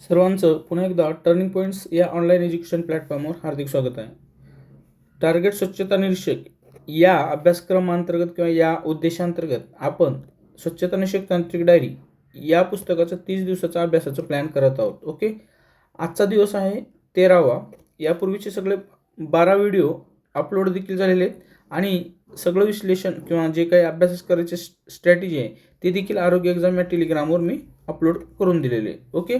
सर्वांचं पुन्हा एकदा टर्निंग पॉईंट्स या ऑनलाईन एज्युकेशन प्लॅटफॉर्मवर हार्दिक स्वागत आहे. टार्गेट स्वच्छता निरीक्षक या अभ्यासक्रमांतर्गत किंवा या उद्देशांतर्गत आपण स्वच्छता निरीक्षक तांत्रिक डायरी या पुस्तकाचं 30 दिवसाचा अभ्यासाचं प्लॅन करत आहोत. ओके, आजचा दिवस आहे 13वा. यापूर्वीचे सगळे 12 व्हिडिओ अपलोड देखील झालेले आहेत आणि सगळं विश्लेषण किंवा जे काही अभ्यास करायचे स्ट्रॅटेजी आहे ते देखील आरोग्य एक्झाम या टेलिग्रामवर मी अपलोड करून दिलेले. ओके,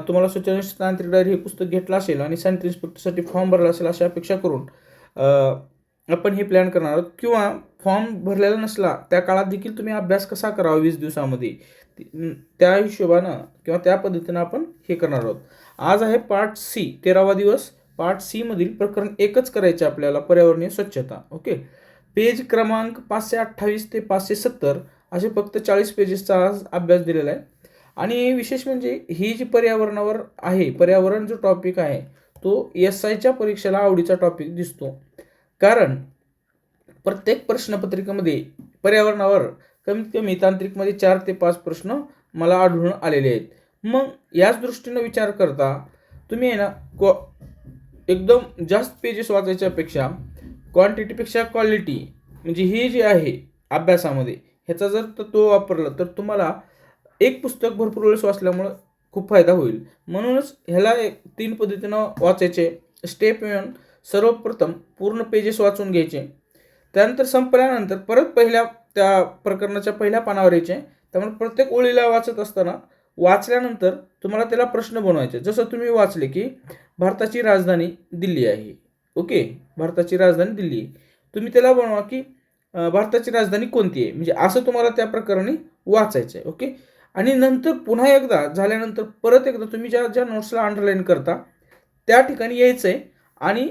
तुम्हाला स्वच्छता निरीक्षक तांत्रिक डायरी हे पुस्तक घेतलं असेल आणि सॅनिटरी इन्स्पेक्टरसाठी फॉर्म भरला असेल अशी अपेक्षा करून आपण हे प्लॅन करणार आहोत. किंवा फॉर्म भरलेला नसला त्या काळात देखील तुम्ही अभ्यास कसा करावा 20 दिवसामध्ये त्या हिशोबानं किंवा त्या पद्धतीनं आपण हे करणार आहोत. आज आहे पार्ट सी, 13वा दिवस. पार्ट सी मधील प्रकरण एकच करायचे आपल्याला, पर्यावरणीय स्वच्छता. ओके, पेज क्रमांक 528 ते 570 असे फक्त 40 पेजेसचा आज अभ्यास दिलेला आहे. आणि विशेष म्हणजे ही जी पर्यावरणावर आहे, पर्यावरण जो टॉपिक आहे तो SIच्या परीक्षेला आवडीचा टॉपिक दिसतो. कारण प्रत्येक प्रश्नपत्रिकेमध्ये पर्यावरणावर कमीत कमी तांत्रिकमध्ये 4 ते 5 प्रश्न मला आढळून आलेले आहेत. मग याच दृष्टीनं विचार करता तुम्ही आहे ना एकदम जास्त पेजेस वाचायच्यापेक्षा क्वांटिटीपेक्षा क्वालिटी म्हणजे हे जे आहे अभ्यासामध्ये ह्याचा जर तो वापरला तर तुम्हाला एक पुस्तक भरपूर वेळेस वाचल्यामुळं खूप फायदा होईल. म्हणूनच ह्याला 3 पद्धतीनं वाचायचे. स्टेप 1, सर्वप्रथम पूर्ण पेजेस वाचून घ्यायचे. त्यानंतर संपल्यानंतर परत पहिल्या त्या प्रकरणाच्या पहिल्या पानावर यायचे. त्यामुळे प्रत्येक ओळीला वाचत असताना वाचल्यानंतर तुम्हाला त्याला प्रश्न बनवायचे. जसं तुम्ही वाचले की भारताची राजधानी दिल्ली आहे. ओके, भारताची राजधानी दिल्ली आहे. तुम्ही त्याला बनवा की भारताची राजधानी कोणती आहे, म्हणजे असं तुम्हाला त्या प्रकरणी वाचायचं आहे. ओके, आणि नंतर पुन्हा एकदा झाल्यानंतर परत एकदा तुम्ही ज्या ज्या नोट्सला अंडरलाईन करता त्या ठिकाणी यायचं आहे आणि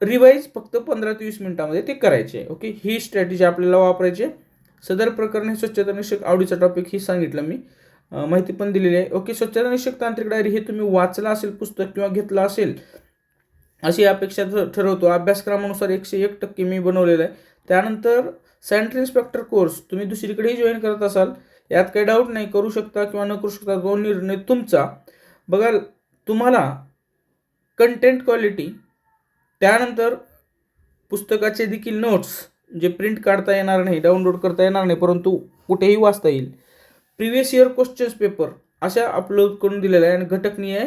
रिवाईज फक्त 15 ते 20 मिनिटामध्ये ते करायचे आहे. ओके, ही स्ट्रॅटेजी आपल्याला वापरायची आहे. सदर प्रकरण हे स्वच्छता निरीक्षक आवडीचा टॉपिक ही सांगितलं मी, माहिती पण दिलेली आहे. ओके, स्वच्छता निरीक्षक तांत्रिक डायरी हे तुम्ही वाचला असेल पुस्तक किंवा घेतलं असेल अशी अपेक्षा ठरवतो. अभ्यासक्रमानुसार 101% मी बनवलेलं आहे. त्यानंतर सॅनिटरी इन्स्पेक्टर कोर्स तुम्ही दुसरीकडेही जॉईन करत असाल, यात काही डाऊट नाही, करू शकता किंवा न करू शकता, तो निर्णय तुमचा. बघा, तुम्हाला कंटेंट क्वालिटी, त्यानंतर पुस्तकाचे देखील नोट्स जे प्रिंट काढता येणार नाही, डाउनलोड करता येणार नाही, परंतु कुठेही वाचता येईल, प्रिव्हियस इयर क्वेश्चन्स पेपर अशा अपलोड करून दिलेलं आहे आणि घटकनीय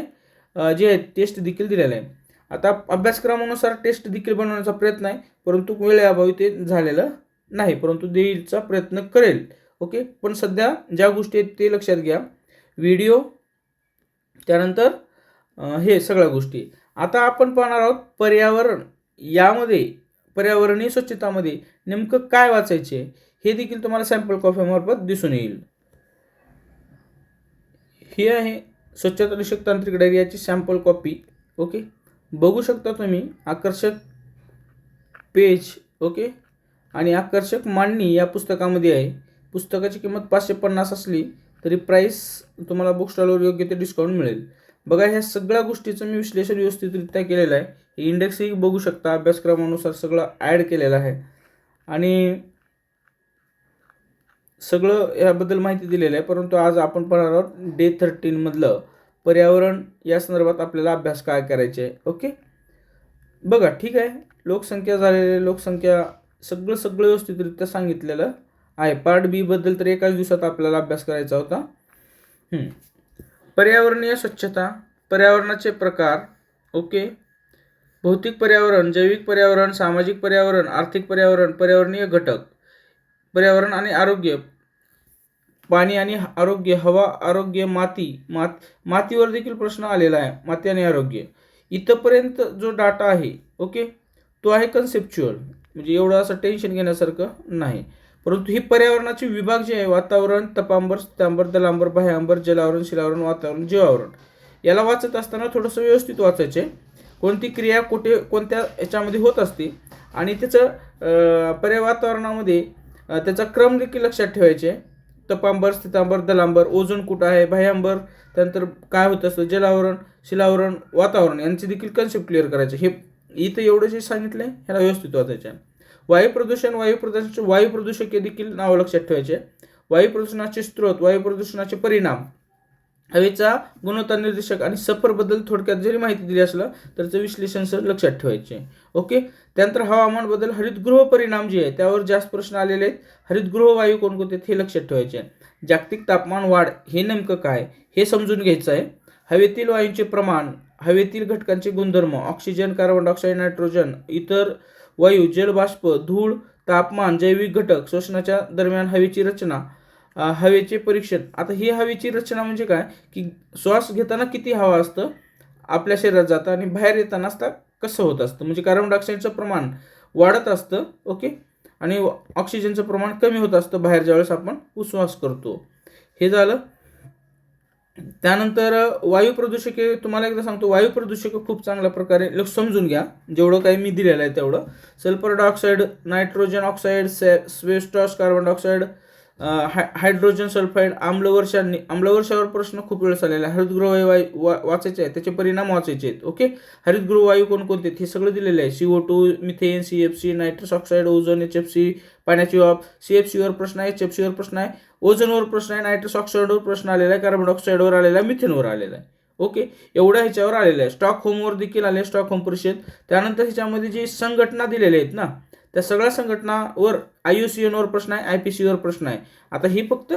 जे आहेत टेस्ट देखील दिलेलं आहे. आता अभ्यासक्रमानुसार टेस्ट देखील बनवण्याचा प्रयत्न आहे, परंतु वेळेअभावी ते झालेलं नाही, परंतु देण्याचा प्रयत्न करेल. ओके, पण सध्या ज्या गोष्टी आहेत ते लक्षात घ्या. व्हिडिओ, त्यानंतर हे सगळ्या गोष्टी. आता आपण पाहणार आहोत पर्यावरण. यामध्ये पर्यावरणीय स्वच्छतामध्ये नेमकं काय वाचायचे हे देखील तुम्हाला सॅम्पल कॉपीमार्फत दिसून येईल. ही आहे स्वच्छता निरीक्षक तांत्रिक डायरी याची सॅम्पल कॉपी. ओके, बघू शकता तुम्ही, आकर्षक पेज. ओके, आणि आकर्षक मांडणी या पुस्तकामध्ये आहे. पुस्तकाची किंमत 550 असली तरी प्राईस तुम्हाला बुक स्टॉलवर योग्य ते डिस्काउंट मिळेल. बघा, ह्या सगळ्या गोष्टीचं मी विश्लेषण व्यवस्थितरित्या केलेलं आहे. इंडेक्सही बघू शकता, अभ्यासक्रमानुसार सगळं ॲड केलेलं आहे आणि सगळं याबद्दल माहिती दिलेलं आहे. परंतु आज आपण पाहणार आहोत डे 13 मधलं पर्यावरण या संदर्भात आपल्याला अभ्यास काय करायचे आहे. ओके, बघा, ठीक आहे, लोकसंख्या झालेली, लोकसंख्या सगळं व्यवस्थितरित्या सांगितलेलं आहे. पार्ट बी बद्दल तर एकाच दिवसात आपल्याला अभ्यास करायचा होता. पर्यावरणीय स्वच्छता, पर्यावरणाचे प्रकार. ओके, भौतिक पर्यावरण, जैविक पर्यावरण, सामाजिक पर्यावरण, आर्थिक पर्यावरण, पर्यावरणीय घटक, पर्यावरण आणि आरोग्य, पाणी आणि आरोग्य, हवा आरोग्य, मातीवर देखील प्रश्न आलेला आहे, माती आणि आरोग्य. इथंपर्यंत जो डाटा आहे, ओके, तो आहे कन्सेप्च्युअल, म्हणजे एवढं असं टेन्शन घेण्यासारखं नाही. परंतु ही पर्यावरणाचे विभाग जे आहे, वातावरण, तपांबर, स्थितांबर, दलांबर, बाह्यांबर, जलावरण, शिलावरण, वातावरण, जीवावरण, याला वाचत असताना थोडंसं व्यवस्थित वाचायचे. कोणती क्रिया कुठे कोणत्या याच्यामध्ये होत असते आणि त्याचं वातावरणामध्ये त्याचा क्रम देखील लक्षात ठेवायचे. तपांबर, स्थितांबर, दलांबर, ओझोन कुठं आहे, बाह्यांबर, त्यानंतर काय होत असतं, जलावरण, शिलावरण, वातावरण, यांचे देखील कन्सेप्ट क्लिअर करायचे. हे इथं एवढं जे सांगितलं आहे ह्याला व्यवस्थित वाचायचं आहे. वायू प्रदूषणाचे वायू प्रदूषक हे देखील नावं लक्षात ठेवायचे. वायू प्रदूषणाचे स्रोत, वायू प्रदूषणाचे परिणाम, हवेचा गुणवत्ता निर्देशक आणि सफरबद्दल थोडक्यात जरी माहिती दिली असलं तर त्याचं विश्लेषण सर लक्षात ठेवायचे. ओके. त्यानंतर हवामान बदल हरितगृह परिणाम जे आहे त्यावर जास्त प्रश्न आलेले आहेत. हरितगृह वायू कोणकोणते हे लक्षात ठेवायचे. जागतिक तापमान वाढ हे नेमकं काय हे समजून घ्यायचं आहे. हवेतील वायूंचे प्रमाण, हवेतील घटकांचे गुणधर्म, ऑक्सिजन, कार्बन डायऑक्साईड, नायट्रोजन, इतर वायू, जलबाष्प, धूळ, तापमान, जैविक घटक, श्वसनाच्या दरम्यान हवेची रचना, हवेचे परीक्षण. आता ही हवेची रचना म्हणजे काय की श्वास घेताना किती हवा असतं आपल्या शरीरात जातं आणि बाहेर येताना असता कसं होत असतं, म्हणजे कार्बन डायऑक्साईडचं प्रमाण वाढत असतं. ओके. आणि ऑक्सिजनचं प्रमाण कमी होत असतं बाहेर ज्यावेळेस आपण उश्वास करतो. हे झालं. त्यानंतर वायू प्रदूषके तुम्हाला एकदा सांगतो. वायू प्रदूषक खूप चांगल्या प्रकारे समजून घ्या जेवढं काही मी दिलेलं आहे तेवढं. सल्फर डायऑक्साईड, नायट्रोजन ऑक्साईड, स्वेस्टॉस, कार्बन डायऑक्साईड, हायड्रोजन सल्फाईड, आम्लवर्षावर प्रश्न खूप वेळेस आलेला आहे. हरितगृह वायू वाचायचे आहे, त्याचे परिणाम वाचायचे आहेत. ओके. हरितगृह वायू कोणकोणते हे सगळं दिलेलं आहे. CO2, methane, CFC, nitrous oxide, ozone, HFC, पाण्याची वाफ. CFCवर प्रश्न आहे, HFCवर प्रश्न आहे, ओझोनवर प्रश्न आहे, नायट्रस ऑक्साईडवर प्रश्न आलेला आहे, कार्बन डायऑक्साईडवर आलेला आहे, मिथेनवर आलेला आहे. ओके. एवढ्या ह्याच्यावर आलेलं आहे. स्टॉकहोमवर देखील आले, स्टॉकहोम परिषद. त्यानंतर ह्याच्यामध्ये जी संघटना दिलेल्या आहेत ना त्या सगळ्या संघटनावर IUCNवर प्रश्न आहे, IPCCवर प्रश्न आहे. आता ही फक्त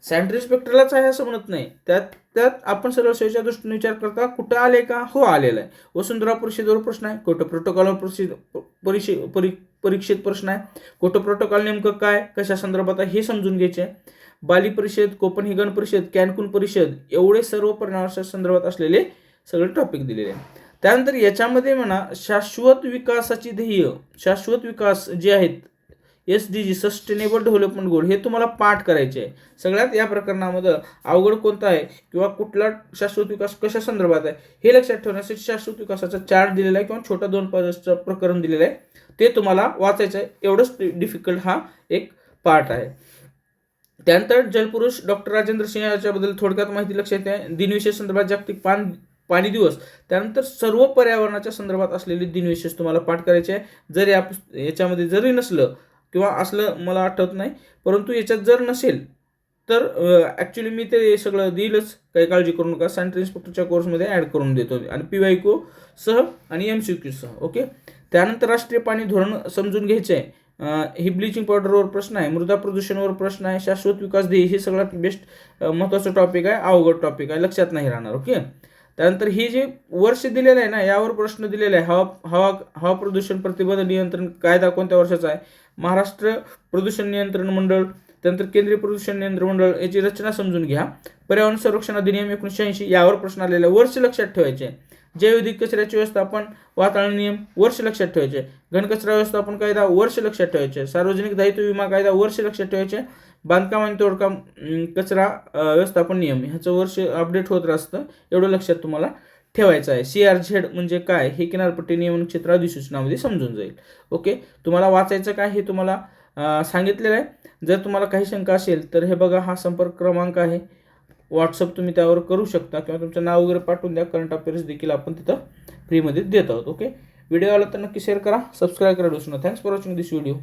सँट्री इन्स्पेक्टरलाच आहे असं म्हणत नाही. त्यात आपण सर्व सेवेच्या दृष्टीने विचार करता कुठं आले का हो आलेला आहे. वसुंधरा परिषदेवर प्रश्न आहे, कोटो प्रोटोकॉलवर परीक्षेत प्रश्न आहे. कोटो प्रोटोकॉल नेमकं काय कशा संदर्भात आहे हे समजून घ्यायचे. बाली परिषद, कोपनहेगन परिषद, कॅनकून परिषद एवढे सर्व परिणामाच्या संदर्भात असलेले सगळे टॉपिक दिलेले आहे. त्यानंतर याच्यामध्ये म्हणा शाश्वत विकासाची ध्येय, शाश्वत विकास जे आहेत SDG सस्टेनेबल डेव्हलपमेंट गोल हे तुम्हाला पाठ करायचे आहे. सगळ्यात या प्रकरणामध्ये अवघड कोणता आहे किंवा कुठला शाश्वत विकास कशा संदर्भात आहे हे लक्षात ठेवण्यासाठी शाश्वत विकासाचा चार्ट दिलेला आहे किंवा छोटा 2 पेजचं प्रकरण दिलेलं आहे ते तुम्हाला वाचायचं आहे. एवढंच डिफिकल्ट हा एक पार्ट आहे. त्यानंतर जलपुरुष डॉक्टर राजेंद्र सिंह याच्याबद्दल थोडक्यात माहिती लक्षात आहे. दिनविशेष संदर्भात जागतिक पाणी दिवस. त्यानंतर सर्व पर्यावरणाच्या संदर्भात असलेले दिनविशेष तुम्हाला पाठ करायचे आहे. जर याच्यामध्ये जरी नसलं किंवा असलं मला आठवत नाही, परंतु याच्यात जर नसेल तर ॲक्च्युली मी ते सगळं देईलच, काही काळजी करू नका. सँट्री इन्स्पेक्टरच्या कोर्समध्ये ॲड करून देतो आणि PYQ सह आणि MCQ सह. ओके. त्यानंतर राष्ट्रीय पाणी धोरण समजून घ्यायचे आहे. ही ब्लिचिंग पावडरवर प्रश्न आहे, मृदा प्रदूषणावर प्रश्न आहे, शाश्वत विकास ध्येय हे सगळ्यात बेस्ट महत्त्वाचं टॉपिक आहे, अवघड टॉपिक आहे, लक्षात नाही राहणार. ओके. त्यानंतर हे जे वर्ष दिलेलं आहे ना यावर प्रश्न दिलेला आहे. हवा प्रदूषण प्रतिबंध नियंत्रण कायदा कोणत्या वर्षाचा आहे, महाराष्ट्र प्रदूषण नियंत्रण मंडळ, त्यानंतर केंद्रीय प्रदूषण नियंत्रण मंडळ याची रचना समजून घ्या. पर्यावरण संरक्षण अधिनियम 1986 यावर प्रश्न आलेला आहे, वर्ष लक्षात ठेवायचे. जैविक कचऱ्याचे व्यवस्थापन वातावरण नियम वर्ष लक्षात ठेवायचे. घनकचरा व्यवस्थापन कायदा वर्ष लक्षात ठेवायचे. सार्वजनिक दायित्व विमा कायदा वर्ष लक्षात ठेवायचे. बांधकाम आणि तोडकाम कचरा व्यवस्थापन नियम ह्याचं वर्ष अपडेट होत असतं, एवढं लक्षात तुम्हाला ठेवायचं आहे. CRZ म्हणजे काय हे किनारपट्टी नियमन क्षेत्र अधिसूचनामध्ये समजून जाईल. ओके. तुम्हाला वाचायचं काय हे तुम्हाला सांगितलेलं आहे. जर तुम्हाला काही शंका असेल तर हे बघा, हा संपर्क क्रमांक आहे, व्हॉट्सअप तुम्ही त्यावर करू शकता किंवा तुमचं नाव वगैरे पाठवून द्या. करंट अफेअर्स देखील आपण तिथं फ्रीमध्ये देत आहोत. ओके. व्हिडिओ आला तर नक्की शेअर करा, सबस्क्राईब करा. Thanks for watching this video.